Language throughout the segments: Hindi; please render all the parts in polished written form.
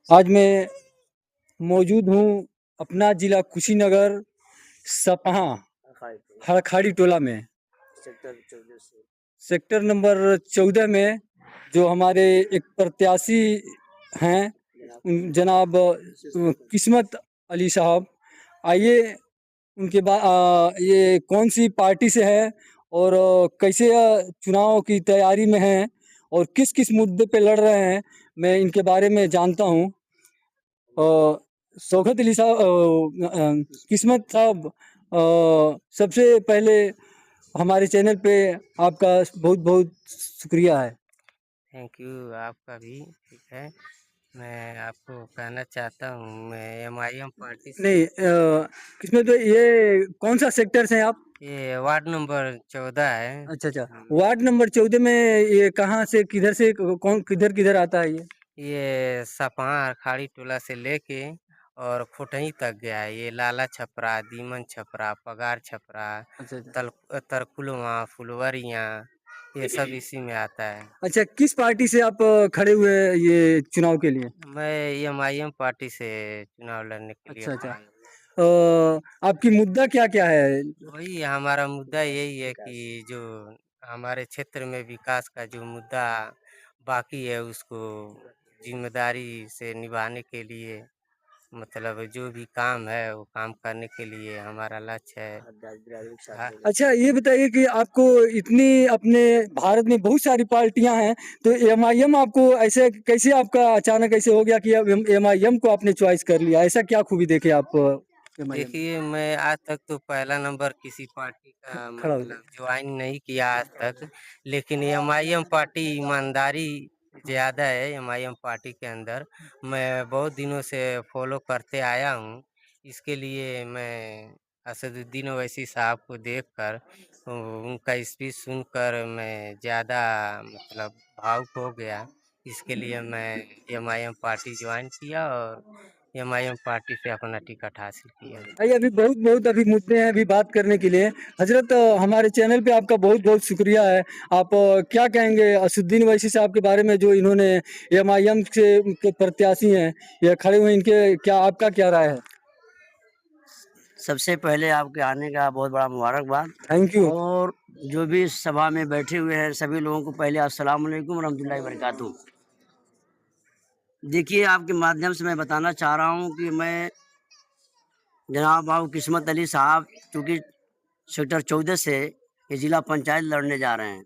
आज मैं मौजूद हूँ अपना जिला कुशीनगर सपहा हरखाड़ी टोला में सेक्टर नंबर 14 में जो हमारे एक प्रत्याशी हैं जनाब किस्मत अली साहब। आइए उनके बाद ये कौन सी पार्टी से है और कैसे चुनाव की तैयारी में हैं और किस किस मुद्दे पे लड़ रहे हैं, मैं इनके बारे में जानता हूँ। शौकत अली साहब, किस्मत साहब, सबसे पहले हमारे चैनल पे आपका बहुत बहुत शुक्रिया है। थैंक यू आपका भी। ठीक है, मैं आपको कहना चाहता हूँ मैं एमआईएम पार्टी से। नहीं, किस्मत भाई, ये कौन सा सेक्टर से हैं आप? ये वार्ड नंबर 14 है। अच्छा अच्छा, हाँ, वार्ड नंबर 14 में ये कहाँ से किधर से कौन किधर किधर आता है ये? ये सपहा अखाड़ी टोला से लेके और खुटही तक गया है। ये लाला छपरा, दीमन छपरा, पगार छपरा, अच्छा अच्छा। तरकुलवा, फुलवरिया, ये सब इसी में आता है। अच्छा, किस पार्टी से आप खड़े हुए हैं ये चुनाव के लिए? मैं एमआईएम पार्टी से चुनाव लड़ने के लिए अच्छा अच्छा। खड़ा हूँ। आपकी मुद्दा क्या क्या है? वही हमारा मुद्दा यही है कि जो हमारे क्षेत्र में विकास का जो मुद्दा बाकी है उसको जिम्मेदारी से निभाने के लिए, मतलब जो भी काम है वो काम करने के लिए हमारा लक्ष्य है। अच्छा, ये बताइए कि आपको इतनी अपने भारत में बहुत सारी पार्टियां हैं, तो एमआईएम आपको ऐसे कैसे, आपका अचानक ऐसे हो गया कि अब एमआईएम को आपने चॉइस कर लिया? ऐसा क्या खूबी देखे आप एमआईएम में? देखिए, मैं आज तक तो पहला नंबर किसी पार्टी का खड़ा हो मतलब जाए। ज्वाइन नहीं किया आज तक, लेकिन एमआईएम पार्टी ईमानदारी ज़्यादा है। एमआईएम पार्टी के अंदर मैं बहुत दिनों से फॉलो करते आया हूँ। इसके लिए मैं असदुद्दीन ओवैसी साहब को देखकर उनका स्पीच सुनकर मैं ज़्यादा मतलब भावुक हो गया। इसके लिए मैं एमआईएम पार्टी ज्वाइन किया और एमआईएम पार्टी से अपना टिकट हासिल किया। भाई, अभी बहुत बहुत अभी मुद्दे हैं अभी बात करने के लिए। हजरत, हमारे चैनल पे आपका बहुत बहुत शुक्रिया है। आप क्या कहेंगे असुद्दीन ओवैसी साहब के बारे में, जो इन्होंने एमआईएम से के प्रत्याशी हैं, ये खड़े हुए, इनके क्या, आपका क्या राय है? सबसे पहले आपके आने का बहुत बड़ा मुबारकबाद। Thank you. और जो भी सभा में बैठे हुए हैं सभी लोगों को पहले अस्सलाम वालेकुम रहमतुल्लाहि व बरकातहू। देखिए, आपके माध्यम से मैं बताना चाह रहा हूँ कि मैं जनाब बाबू किस्मत अली साहब, चूँकि सेक्टर 14 से ये ज़िला पंचायत लड़ने जा रहे हैं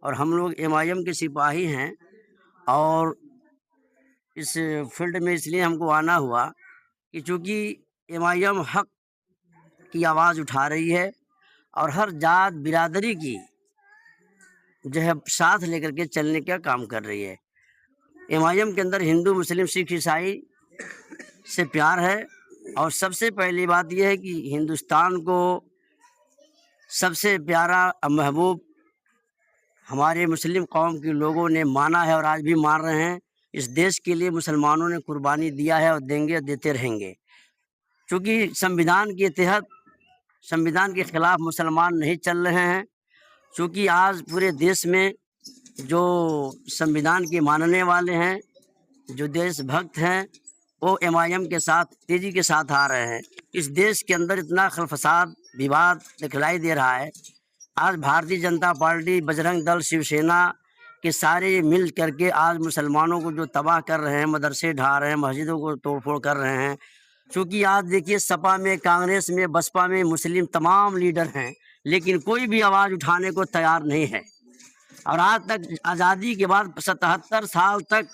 और हम लोग एमआईएम के सिपाही हैं। और इस फील्ड में इसलिए हमको आना हुआ कि चूँकि एमआईएम हक की आवाज़ उठा रही है और हर जात बिरादरी की जो है साथ लेकर के चलने का काम कर रही है। एमआईएम के अंदर हिंदू, मुस्लिम, सिख, ईसाई से प्यार है। और सबसे पहली बात यह है कि हिंदुस्तान को सबसे प्यारा और महबूब हमारे मुस्लिम कौम के लोगों ने माना है और आज भी मान रहे हैं। इस देश के लिए मुसलमानों ने कुर्बानी दिया है और देंगे, देते रहेंगे। क्योंकि संविधान के तहत संविधान के खिलाफ मुसलमान नहीं चल रहे हैं। क्योंकि आज पूरे देश में जो संविधान के मानने वाले हैं, जो देशभक्त हैं, वो एमआईएम के साथ तेजी के साथ आ रहे हैं। इस देश के अंदर इतना खल फसाद विवाद दिखलाई दे रहा है। आज भारतीय जनता पार्टी, बजरंग दल, शिवसेना के सारे मिल करके आज मुसलमानों को जो तबाह कर रहे हैं, मदरसे ढा रहे हैं, मस्जिदों को तोड़फोड़ कर रहे हैं। क्योंकि आज देखिए, सपा में, कांग्रेस में, बसपा में मुस्लिम तमाम लीडर हैं, लेकिन कोई भी आवाज़ उठाने को तैयार नहीं है। और आज तक आज़ादी के बाद 77 साल तक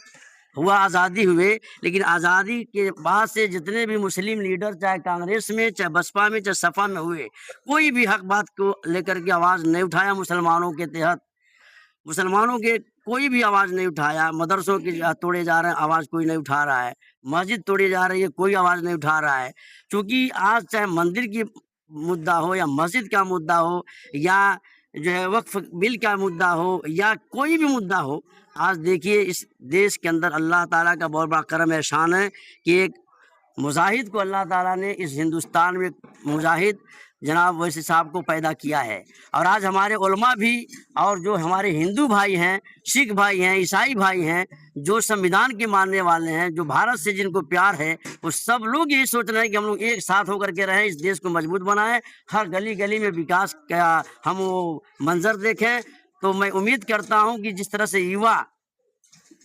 हुआ आज़ादी हुए, लेकिन आज़ादी के बाद से जितने भी मुस्लिम लीडर, चाहे कांग्रेस में, चाहे बसपा में, चाहे सपा में हुए, कोई भी हक बात को लेकर के आवाज़ नहीं उठाया। मुसलमानों के तहत मुसलमानों के कोई भी आवाज़ नहीं उठाया। मदरसों के तोड़े जा रहे हैं, आवाज़ कोई नहीं उठा रहा है। मस्जिद तोड़ी जा रही है, कोई आवाज़ नहीं उठा रहा है। क्योंकि आज चाहे मंदिर की मुद्दा हो या मस्जिद का मुद्दा हो या जो है वक्फ बिल का मुद्दा हो या कोई भी मुद्दा हो, आज देखिए इस देश के अंदर अल्लाह ताला का बहुत बड़ा करम एहसान है कि एक मुजाहिद को अल्लाह ताला ने इस हिंदुस्तान में मुजाहिद जनाब वैसी साहब को पैदा किया है। और आज हमारे उलमा भी और जो हमारे हिंदू भाई हैं, सिख भाई हैं, ईसाई भाई हैं, जो संविधान के मानने वाले हैं, जो भारत से जिनको प्यार है, वो सब लोग यही सोच रहे हैं कि हम लोग एक साथ होकर के रहें, इस देश को मजबूत बनाएं, हर गली गली में विकास का हम वो मंजर देखें। तो मैं उम्मीद करता हूं कि जिस तरह से युवा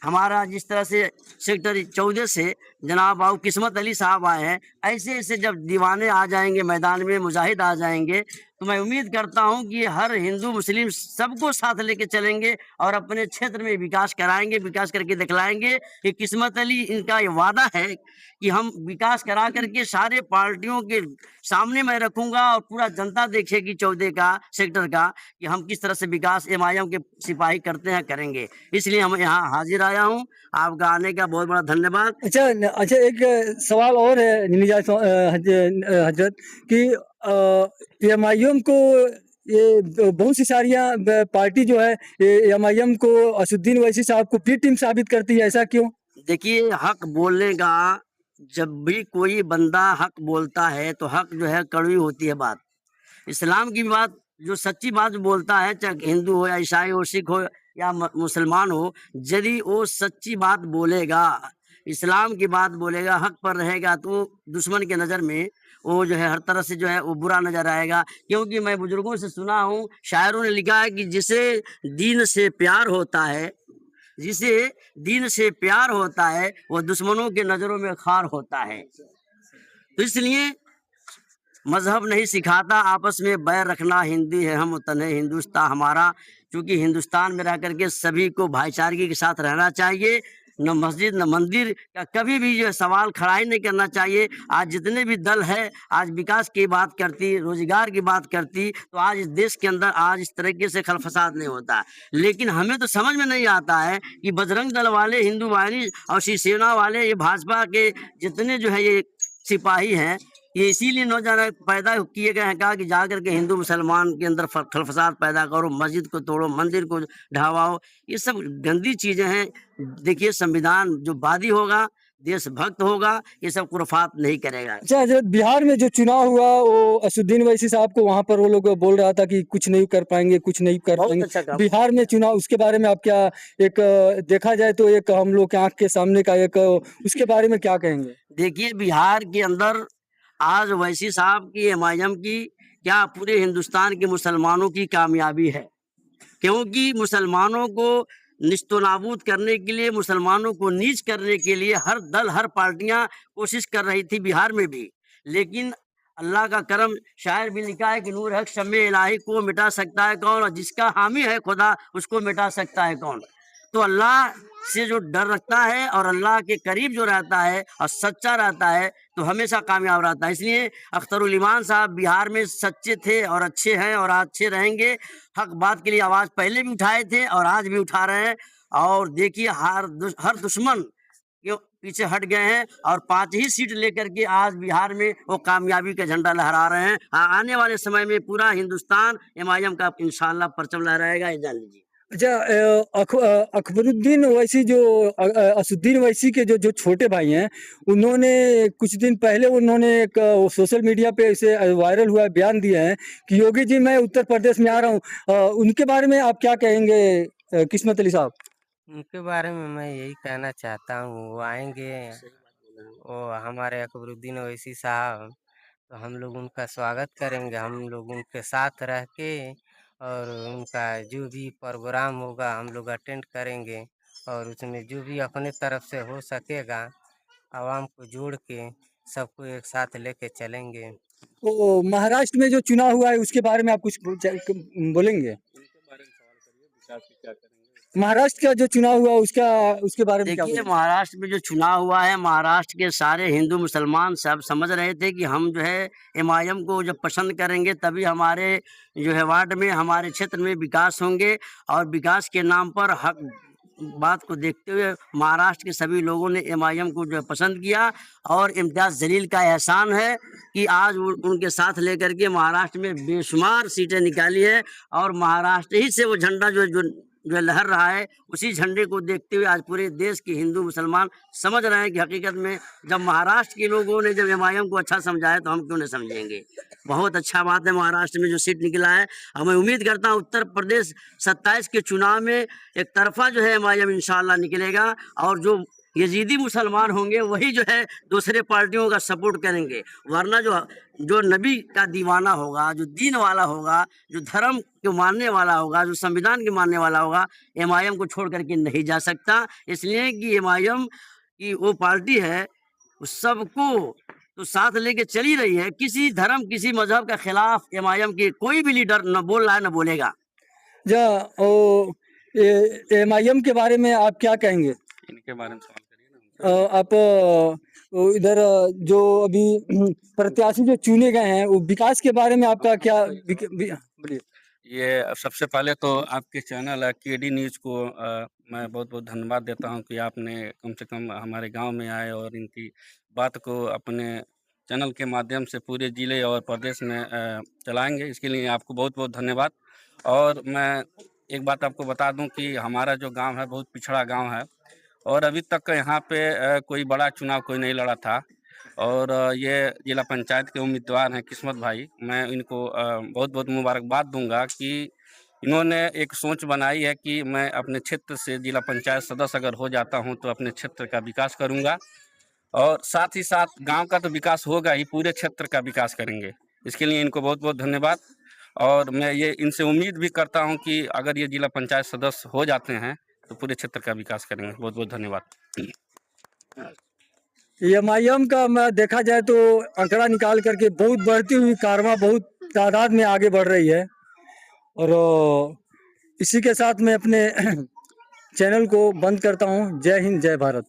हमारा, जिस तरह से सेक्टर 14 से जनाब बाबू किस्मत अली साहब आए हैं, ऐसे ऐसे जब दीवाने आ जाएंगे मैदान में, मुजाहिद आ जाएंगे, तो मैं उम्मीद करता हूं कि हर हिंदू मुस्लिम सबको साथ लेके चलेंगे और अपने क्षेत्र में विकास कराएंगे, विकास करके दिखलाएंगे कि किस्मत अली, इनका ये वादा है कि हम विकास करा करके सारे पार्टियों के सामने मैं रखूंगा और पूरा जनता देखेगी 14 का सेक्टर का कि हम किस तरह से विकास एमआईएम के सिपाही करते हैं, करेंगे। इसलिए हम यहाँ हाजिर आया हूँ। आपका आने का बहुत बड़ा धन्यवाद। अच्छा अच्छा, एक सवाल और है निजात हजरत कि एमआईएम को ये बहुत सी सारियां पार्टी जो है एमआईएम को असुद्दीन ओवैसी साहब को बी टीम साबित करती है, ऐसा क्यों? देखिए, हक बोलने का, जब भी कोई बंदा हक बोलता है तो हक जो है कड़वी होती है बात। इस्लाम की बात, जो सच्ची बात बोलता है, चाहे हिंदू हो या ईसाई हो, सिख हो या मुसलमान हो, यदि वो सच्ची बात बोलेगा, इस्लाम की बात बोलेगा, हक पर रहेगा, तो दुश्मन के नज़र में वो जो है हर तरह से जो है वो बुरा नजर आएगा। क्योंकि मैं बुजुर्गों से सुना हूँ, शायरों ने लिखा है कि जिसे दीन से प्यार होता है, जिसे दीन से प्यार होता है, वो दुश्मनों के नज़रों में खार होता है। तो इसलिए मजहब नहीं सिखाता आपस में बैर रखना, हिंदी है हम वतन है हिंदुस्तान हमारा। क्योंकि हिंदुस्तान में रह करके सभी को भाईचारगी के साथ रहना चाहिए, न मस्जिद न मंदिर का कभी भी जो सवाल खड़ा ही नहीं करना चाहिए। आज जितने भी दल है, आज विकास की बात करती, रोजगार की बात करती, तो आज इस देश के अंदर आज इस तरीके से खल फसाद नहीं होता। लेकिन हमें तो समझ में नहीं आता है कि बजरंग दल वाले, हिंदू वाहिनी और शिवसेना वाले, ये भाजपा के जितने जो है ये सिपाही हैं, ये इसीलिए नौजवान पैदा किए गए हैं, कहा कि जाकर के हिंदू मुसलमान के अंदर खल फसाद पैदा करो, मस्जिद को तोड़ो, मंदिर को ढहवाओ, ये सब गंदी चीज़ें हैं। देखिए, संविधान जो वादी होगा, देशभक्त होगा, ये सब कुरफात नहीं करेगा। अच्छा हजरत, बिहार में जो चुनाव हुआ वो असुद्दीन ओवैसी साहब को वहाँ पर वो लोग बोल रहा था कि कुछ नहीं कर पाएंगे, कुछ नहीं कर बहुत पाएंगे। अच्छा काम। बिहार में चुनाव, उसके बारे में आप क्या, एक देखा जाए तो एक हम लोग के आंख के सामने का एक, उसके बारे में क्या कहेंगे? देखिए, बिहार के अंदर आज ओवैसी साहब की, एमआईएम की, क्या पूरे हिंदुस्तान के मुसलमानों की कामयाबी है। क्योंकि मुसलमानों को निस्तो नाबूद करने के लिए, मुसलमानों को नीच करने के लिए हर दल, हर पार्टियां कोशिश कर रही थी, बिहार में भी। लेकिन अल्लाह का करम, शायर भी लिखा है कि नूर हक शम्मे इलाही को मिटा सकता है कौन, और जिसका हामी है खुदा उसको मिटा सकता है कौन। तो अल्लाह से जो डर रखता है और अल्लाह के करीब जो रहता है और सच्चा रहता है, तो हमेशा कामयाब रहता है। इसलिए अख्तरुल ईमान साहब बिहार में सच्चे थे और अच्छे हैं और अच्छे रहेंगे। हक बात के लिए आवाज़ पहले भी उठाए थे और आज भी उठा रहे हैं। और देखिए, हर दुश्मन के पीछे हट गए हैं और 5 ही सीट लेकर के आज बिहार में वो कामयाबी का झंडा लहरा रहे हैं। आने वाले समय में पूरा हिंदुस्तान एमआईएम का इंशाल्लाह परचम लहराएगा, ये जान लीजिए। अच्छा, अकबरुद्दीन ओवैसी जो असुद्दीन ओवैसी के जो जो छोटे भाई हैं, उन्होंने कुछ दिन पहले उन्होंने एक सोशल मीडिया पे इसे वायरल हुआ बयान दिया है कि योगी जी मैं उत्तर प्रदेश में आ रहा हूँ। उनके बारे में आप क्या कहेंगे किस्मत अली साहब? उनके बारे में मैं यही कहना चाहता हूँ, वो आएंगे, वो हमारे अकबरुद्दीन ओवैसी साहब, तो हम लोग उनका स्वागत करेंगे। हम लोग उनके साथ रह के और उनका जो भी प्रोग्राम होगा हम लोग अटेंड करेंगे, और उसमें जो भी अपने तरफ से हो सकेगा आवाम को जोड़ के सबको एक साथ लेके चलेंगे। तो महाराष्ट्र में जो चुनाव हुआ है उसके बारे में आप कुछ बोलेंगे? महाराष्ट्र का जो चुनाव हुआ उसके बारे में क्या देखिए, बोलेंगे? महाराष्ट्र में जो चुनाव हुआ है, महाराष्ट्र के सारे हिंदू मुसलमान सब समझ रहे थे कि हम जो है एमआईएम को जब पसंद करेंगे तभी हमारे जो है वार्ड में, हमारे क्षेत्र में विकास होंगे। और विकास के नाम पर हक बात को देखते हुए महाराष्ट्र के सभी लोगों ने एमआईएम को जो है पसंद किया। और इम्तियाज़ जलील का एहसान है कि आज उनके साथ लेकर के महाराष्ट्र में बेशुमार सीटें निकाली है और महाराष्ट्र ही से वो झंडा जो जो है लहर रहा है, उसी झंडे को देखते हुए आज पूरे देश के हिंदू मुसलमान समझ रहे हैं कि हकीकत में जब महाराष्ट्र के लोगों ने जब एमआईएम को अच्छा समझाया तो हम क्यों नहीं समझेंगे। बहुत अच्छा बात है महाराष्ट्र में जो सीट निकला है। और मैं उम्मीद करता हूँ उत्तर प्रदेश 27 के चुनाव में एक तरफा जो है एमआईएम इंशाअल्लाह निकलेगा, और जो यजीदी मुसलमान होंगे वही जो है दूसरे पार्टियों का सपोर्ट करेंगे, वरना जो नबी का दीवाना होगा, जो दीन वाला होगा, जो धर्म को मानने वाला होगा, जो संविधान के मानने वाला होगा, एमआईएम को छोड़ करके नहीं जा सकता। इसलिए कि एमआईएम की वो पार्टी है, वो सबको तो साथ लेके चली रही है। किसी धर्म किसी मजहब के खिलाफ एमआईएम की कोई भी लीडर न बोल रहा है न बोलेगा। एमआईएम के बारे में आप क्या कहेंगे? इनके बारे में सवाल करिए ना। आप इधर जो अभी प्रत्याशी जो चुने गए हैं वो विकास के बारे में आपका क्या बोलिए। ये सबसे पहले तो आपके चैनल केडी न्यूज़ को मैं बहुत बहुत धन्यवाद देता हूं कि आपने कम से कम हमारे गांव में आए और इनकी बात को अपने चैनल के माध्यम से पूरे ज़िले और प्रदेश में चलाएंगे। इसके लिए आपको बहुत बहुत धन्यवाद। और मैं एक बात आपको बता दूं कि हमारा जो गांव है बहुत पिछड़ा गांव है, और अभी तक यहाँ पे कोई बड़ा चुनाव कोई नहीं लड़ा था। और ये जिला पंचायत के उम्मीदवार हैं किस्मत भाई। मैं इनको बहुत बहुत मुबारकबाद दूंगा कि इन्होंने एक सोच बनाई है कि मैं अपने क्षेत्र से जिला पंचायत सदस्य अगर हो जाता हूं तो अपने क्षेत्र का विकास करूंगा, और साथ ही साथ गांव का तो विकास होगा ही, पूरे क्षेत्र का विकास करेंगे। इसके लिए इनको बहुत बहुत धन्यवाद। और मैं ये इनसे उम्मीद भी करता हूं कि अगर ये जिला पंचायत सदस्य हो जाते हैं तो पूरे क्षेत्र का विकास करेंगे। बहुत बहुत धन्यवाद। एमआईएम का मैं देखा जाए तो आंकड़ा निकाल करके बहुत बढ़ती हुई कारवां बहुत तादाद में आगे बढ़ रही है। और इसी के साथ मैं अपने चैनल को बंद करता हूं। जय हिंद, जय भारत।